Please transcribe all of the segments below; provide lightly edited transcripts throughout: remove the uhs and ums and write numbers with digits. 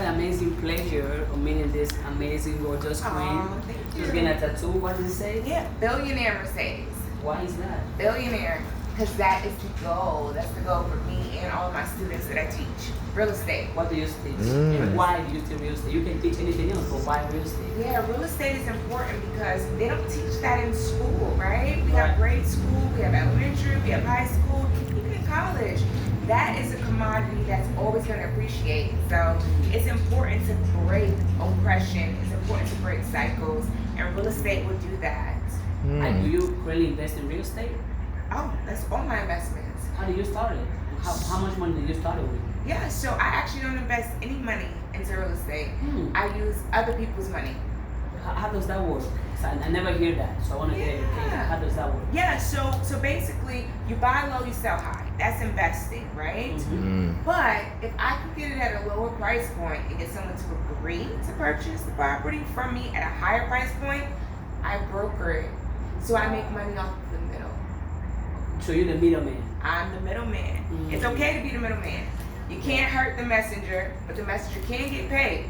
an amazing pleasure of meeting this amazing gorgeous queen. Thank you. She's getting a tattoo. What did it say? Yeah, Billionaire Mercedes. Why is that? Billionaire, because that is the goal. That's the goal for me and all of my students that I teach. Real estate. What do you teach? And why do you teach real estate? You can teach anything else, but why real estate? Yeah, real estate is important because they don't teach that in school, right? We have grade school, we have elementary, we have high school, even in college. That is a commodity that's always going to appreciate. So it's important to break oppression. It's important to break cycles, and real estate will do that. And do you really invest in real estate? Oh, that's all my investments. How did you start it? How much money did you start it with? Yeah, so I actually don't invest any money into real estate. I use other people's money. How does that work? So I never hear that, so I want to get educated. How does that work? Yeah, so basically, you buy low, you sell high. That's investing, right? But if I can get it at a lower price point and get someone to agree to purchase the property from me at a higher price point, I broker it. So I make money off of the middle. So you're the middleman. I'm the middleman. It's okay to be the middleman. You can't hurt the messenger, but the messenger can get paid.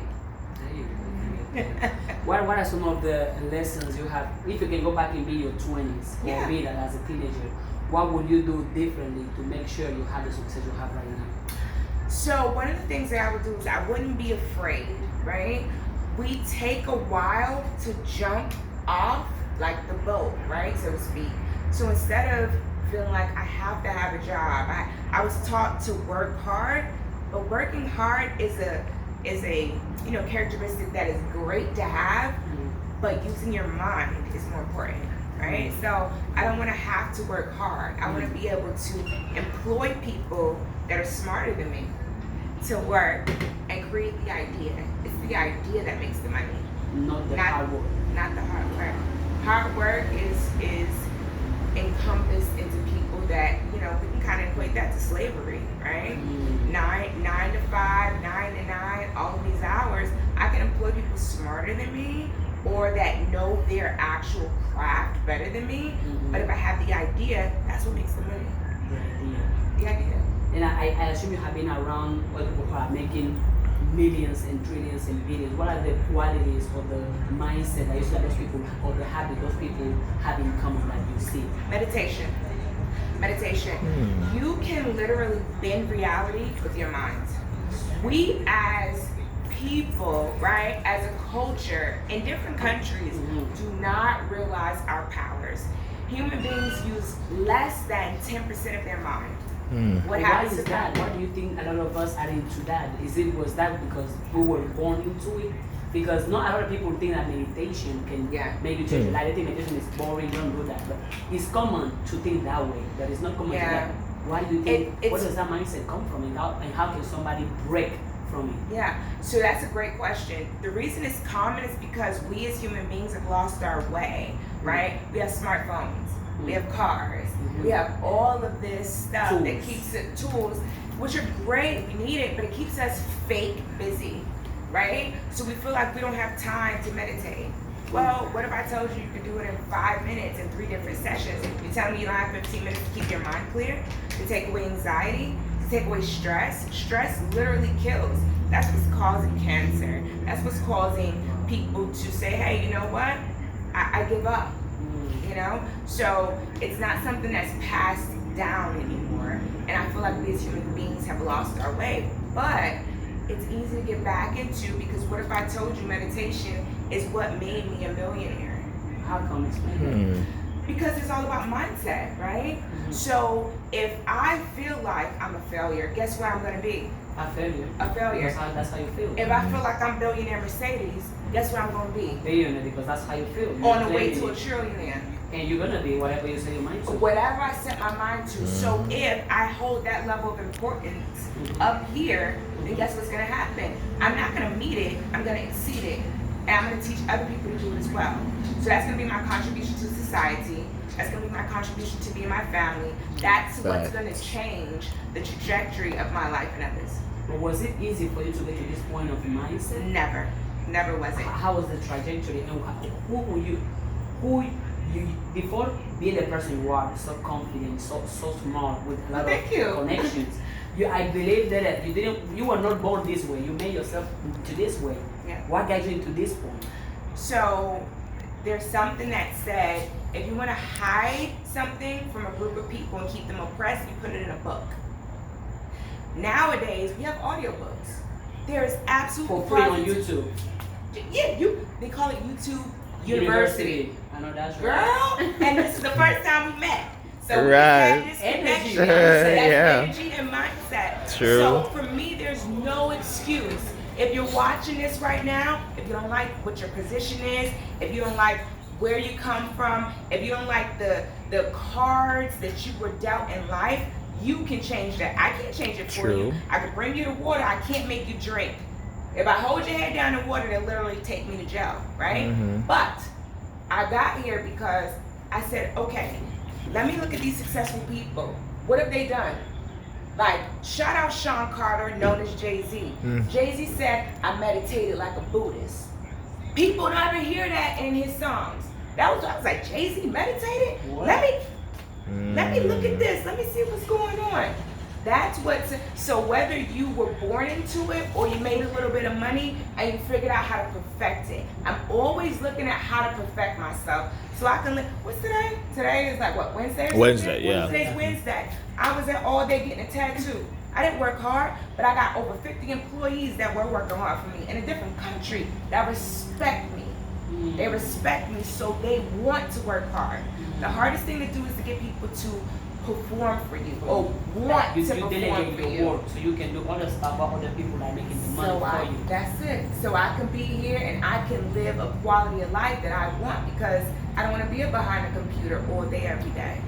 What are some of the lessons you have? If you can go back and be your 20s or be that as a teenager, what would you do differently to make sure you have the success you have right now? So one of the things that I would do is I wouldn't be afraid, right? We take a while to jump off like the boat, right, so to speak. So instead of feeling like I have to have a job, I was taught to work hard, but working hard is a characteristic that is great to have, but using your mind is more important, right? So I don't want to have to work hard. I want to be able to employ people that are smarter than me to work and create the idea. It's the idea that makes the money, not the hard work. Not the hard work. Hard work is encompassed into people that, we can kind of equate that to slavery, right? 9 to 5, 9 to 9, all of these hours, I can employ people smarter than me or that know their actual craft better than me. But if I have the idea, that's what makes the money. The idea. And I assume you have been around other people who are making millions and trillions and billions. What are the qualities or the mindset that you see that those people, or the habit those people have in common that you see? Meditation. You can literally bend reality with your mind. We as people, right, as a culture in different countries do not realize our powers. Human beings use less than 10% of their mind. What happens to that? Why do you think a lot of us are into that? Was that because we were born into it? Because not a lot of people think that meditation can make you change your life. They think meditation is boring, don't do that. But it's common to think that way, but it's not common to that. Why do you think, where does that mindset come from, and how can somebody break from it? Yeah, so that's a great question. The reason it's common is because we as human beings have lost our way, right? We have smartphones, we have cars, we have all of this stuff that keeps it, tools, which are great, we need it, but it keeps us fake busy, right? So we feel like we don't have time to meditate. Well, what if I told you you could do it in 5 minutes in 3 different sessions? You tell me you don't have 15 minutes to keep your mind clear, to take away anxiety, to take away stress. Stress literally kills. That's what's causing cancer. That's what's causing people to say, hey, you know what? I give up. So it's not something that's passed down anymore. And I feel like we as human beings have lost our way. But it's easy to get back into, because what if I told you meditation is what made me a millionaire? How come it's made? Because it's all about mindset, right? So if I feel like I'm a failure, guess where I'm going to be? A failure. A failure. That's how you feel. If I feel like I'm Billionaire Mercedes, guess where I'm going to be? Billionaire, because that's how you feel. On the way to a trillionaire. And you're gonna be whatever you set your mind to. Whatever I set my mind to. So if I hold that level of importance up here, then guess what's gonna happen? I'm not gonna meet it, I'm gonna exceed it. And I'm gonna teach other people to do it as well. So that's gonna be my contribution to society. That's gonna be my contribution to me and my family. That's what's gonna change the trajectory of my life and others. But was it easy for you to get to this point of mindset? Never was it. How was the trajectory, and who were you? Before being the person you are, so confident, so smart, with a lot of connections, I believe that you were not born this way. You made yourself to this way. Yeah. What got you into this point? So there's something that said, if you want to hide something from a group of people and keep them oppressed, you put it in a book. Nowadays, we have audiobooks. There is absolutely for free on YouTube. Yeah, they call it YouTube University. I know that's Girl, right. and this is the first time we met. So we Right. had this Energy. connection. Yeah. Energy and mindset. True. So for me, there's no excuse. If you're watching this right now, if you don't like what your position is, if you don't like where you come from, if you don't like the cards that you were dealt in life, you can change that. I can't change it for you. I can bring you the water. I can't make you drink. If I hold your head down in water, they'll literally take me to jail, right? Mm-hmm. But I got here because I said, okay, let me look at these successful people. What have they done? Like, shout out Sean Carter, known as Jay-Z. Jay-Z said, I meditated like a Buddhist. People never hear that in his songs. I was like, Jay-Z meditated? What? Let me look at this. Let me see what's going on. That's so whether you were born into it or you made a little bit of money and you figured out how to perfect it. I'm always looking at how to perfect myself so I can what's today? Today is like what, Wednesday? Wednesday, yeah. Wednesday's Wednesday. I was at all day getting a tattoo. I didn't work hard, but I got over 50 employees that were working hard for me in a different country that respect me. They respect me, so they want to work hard. The hardest thing to do is to get people to perform for you or want to perform delegate for your you. work so you can do other stuff while other people are making the money for you. That's it. So I can be here and I can live a quality of life that I want because I don't want to be behind a computer all day every day.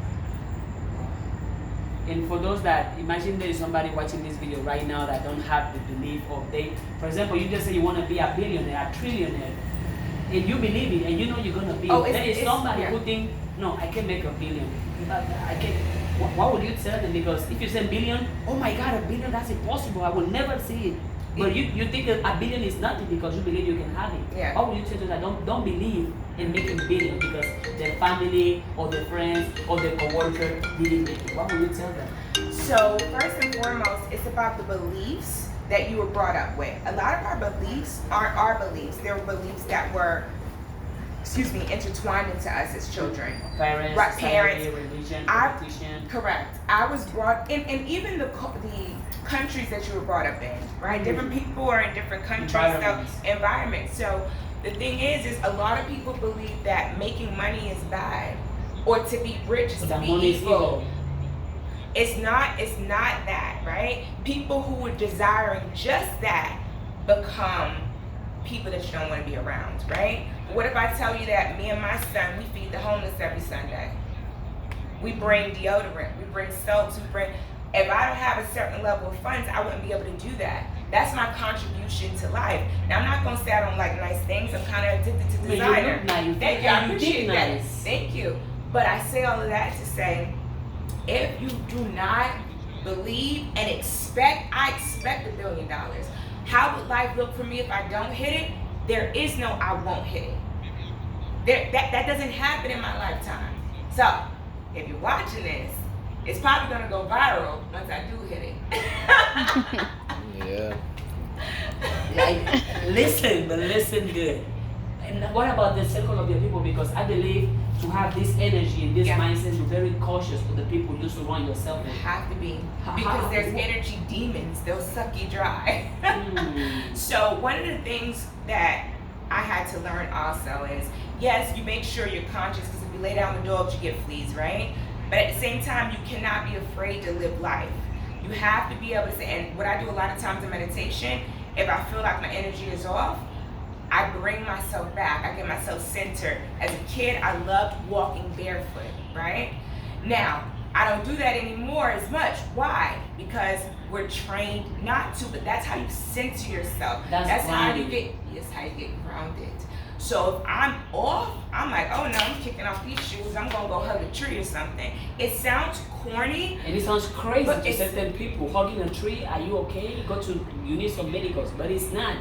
And for those that, imagine there is somebody watching this video right now that don't have the belief of for example, you just say you want to be a billionaire, a trillionaire, and you believe it, and you know you're going to be. There is somebody who think, no, I can make a billion. I can. What would you tell them? Because if you say billion, oh my God, a billion, that's impossible. I will never see it. But you think that a billion is nothing because you believe you can have it. Yeah. What would you tell them that don't believe in making billion because their family or their friends or their coworker didn't make it? What would you tell them? So first and foremost, it's about the beliefs that you were brought up with. A lot of our beliefs aren't our beliefs. They're beliefs that were, intertwined into us as children. Parents, Right, society, parents. religion, I- competition. Correct. I was brought in, and even the countries that you were brought up in, right? Different people are in different countries, environments. So the thing is a lot of people believe that making money is bad, or to be rich is So to that be money is evil. evil. It's not that, right? People who are desiring just that become people that you don't want to be around, right? What if I tell you that me and my son, we feed the homeless every Sunday? We bring deodorant, we bring soaps, if I don't have a certain level of funds, I wouldn't be able to do that. That's my contribution to life. Now, I'm not going to say I don't like nice things. I'm kind of addicted to designer. You look nice. Thank you. I appreciate that. Nice. Thank you. But I say all of that to say, if you do not believe and expect, I expect $1 billion. How would life look for me if I don't hit it? There is no I won't hit it. That doesn't happen in my lifetime. So, if you're watching this, it's probably going to go viral once I do hit it. Yeah. Like, listen good. And what about the circle of your people? Because I believe to have this energy and this mindset, you're very cautious with the people you surround yourself with. You have to be. Because there's energy demons. They'll suck you dry. So one of the things that I had to learn also is, yes, you make sure you're conscious, because if you lay down the dogs, you get fleas, right? But at the same time, you cannot be afraid to live life. You have to be able to say, and what I do a lot of times in meditation, if I feel like my energy is off, I bring myself back. I get myself centered. As a kid, I loved walking barefoot, right? Now, I don't do that anymore as much. Why? Because we're trained not to, but that's how you center yourself. That's how you get grounded. So if I'm off, I'm like, oh no, I'm kicking off these shoes. I'm gonna go hug a tree or something. It sounds corny. And it sounds crazy but to certain people. Hugging a tree, are you okay? You need some medicals, but it's not.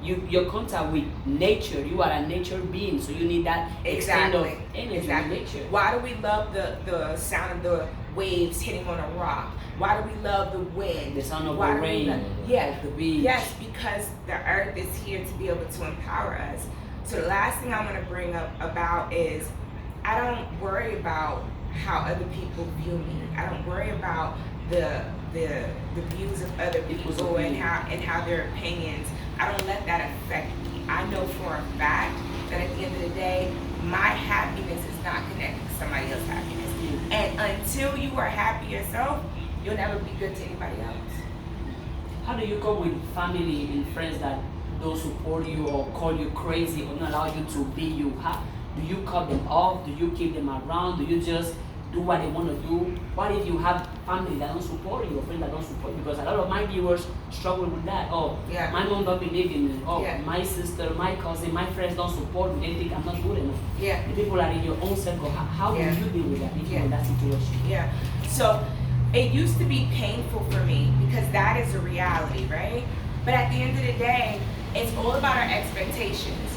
Your contact with nature, you are a nature being, so you need that extent of energy in nature. Why do we love the sound of waves hitting on a rock? Why do we love the wind? The sound of Why the do we rain, love, the beach. Yes, because the earth is here to be able to empower us. So the last thing I want to bring up about is I don't worry about how other people view me. I don't worry about the views of other people and how their opinions. I don't let that affect me. I know for a fact that at the end of the day, my happiness is not connected to somebody else's happiness. And until you are happy yourself, you'll never be good to anybody else. How do you cope with family and friends that don't support you or call you crazy or not allow you to be you? How do you cut them off? Do you keep them around? Do you just do what they want to do? What if you have family that don't support you or friends that don't support you? Because a lot of my viewers struggle with that. Oh, yeah. My mom don't believe in me. Oh, yeah. My sister, my cousin, my friends don't support me. They think I'm not good enough. Yeah. The people are in your own circle. How do you deal with that if you're in that situation? Yeah. So it used to be painful for me because that is a reality, right? But at the end of the day, it's all about our expectations,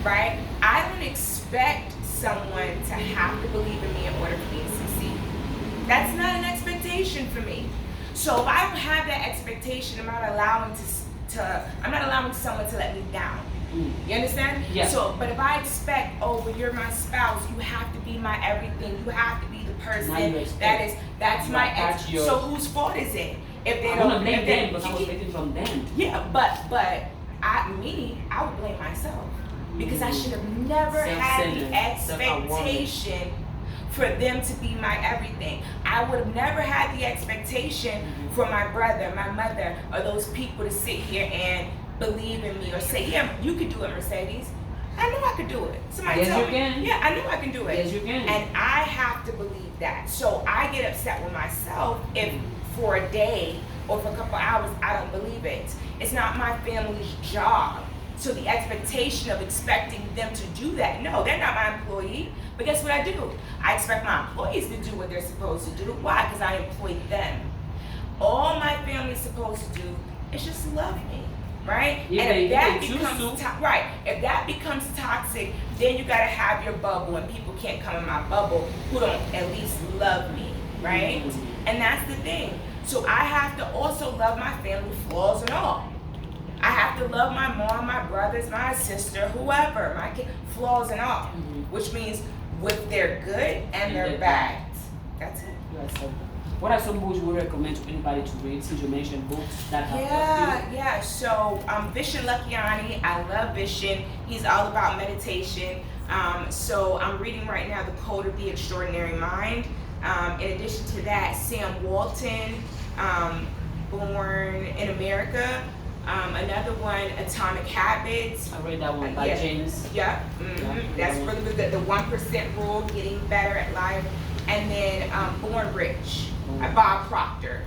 right? I don't expect someone to have to believe in me in order for me to succeed. That's not an expectation for me. So if I don't have that expectation, I'm not allowing someone to let me down. You understand? Yeah. So, but if I expect, oh, well, you're my spouse, you have to be my everything, you have to be the person that's my ex. So whose fault is it? If they don't blame them, because I was waiting from them. Yeah, but I would blame myself because I should have never had the expectation for them to be my everything. I would have never had the expectation for my brother, my mother, or those people to sit here and believe in me or say, yeah, you could do it, Mercedes. I know I could do it. Somebody yes, tell you me. Can. Yeah, I know I can do it. Yes, you can. And I have to believe that. So I get upset with myself if for a day or for a couple hours I don't believe it. It's not my family's job. So the expectation of expecting them to do that, no, they're not my employee. But guess what I do? I expect my employees to do what they're supposed to do. Why? Because I employ them. All my family's supposed to do is just love me. Right? Yeah, and if that becomes if that becomes toxic, then you gotta have your bubble, and people can't come in my bubble who don't at least love me, right? And that's the thing. So I have to also love my family, flaws and all. I have to love my mom, my brothers, my sister, whoever, my kid, flaws and all. Which means with their good and their bad. That's it. What are some books you would recommend to anybody to read, since you mentioned books that have helped you? Yeah. So Vishen Lakiani, I love Vishen. He's all about meditation. So I'm reading right now The Code of the Extraordinary Mind. In addition to that, Sam Walton, Born in America. Another one, Atomic Habits. I read that one by James. Yeah. That's really good. The 1% Rule, Getting Better at Life. And then Born Rich. Bob Proctor.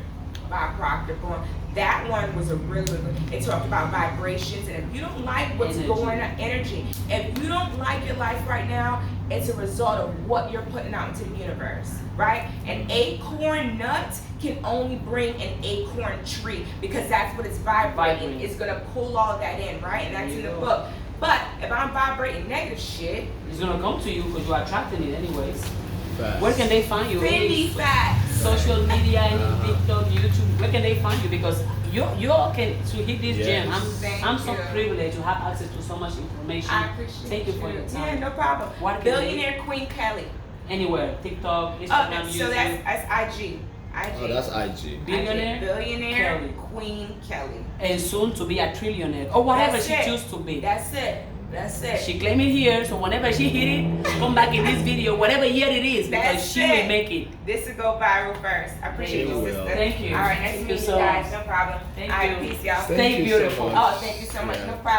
Born. That one was a really good. It talked about vibrations, and if you don't like what's going on, energy. If you don't like your life right now, it's a result of what you're putting out into the universe, right? An acorn nut can only bring an acorn tree because that's what it's vibrating. It's gonna pull all that in, right? And that's in the book. But if I'm vibrating negative shit, it's gonna come to you because you're attracting it anyways. Where can they find you? Fendi facts. Social media, any TikTok, YouTube. Where can they find you? Because you all can to hit this gem. I'm so privileged to have access to so much information. I appreciate Thank you for your time. Yeah, no problem. Billionaire Queen Kelly. Anywhere, TikTok, Instagram, YouTube. So that's IG. Oh, that's IG. Billionaire Queen Kelly. And soon to be a trillionaire or whatever she chooses to be. That's it. She claim it here, so whenever she hit it, come back in this video, whatever year it is, because she will make it. This will go viral first. I appreciate you, sister. Thank you. All right, nice to meet you guys. No problem. Thank All you. right, peace, y'all. Stay beautiful. Oh, thank you so much. No problem.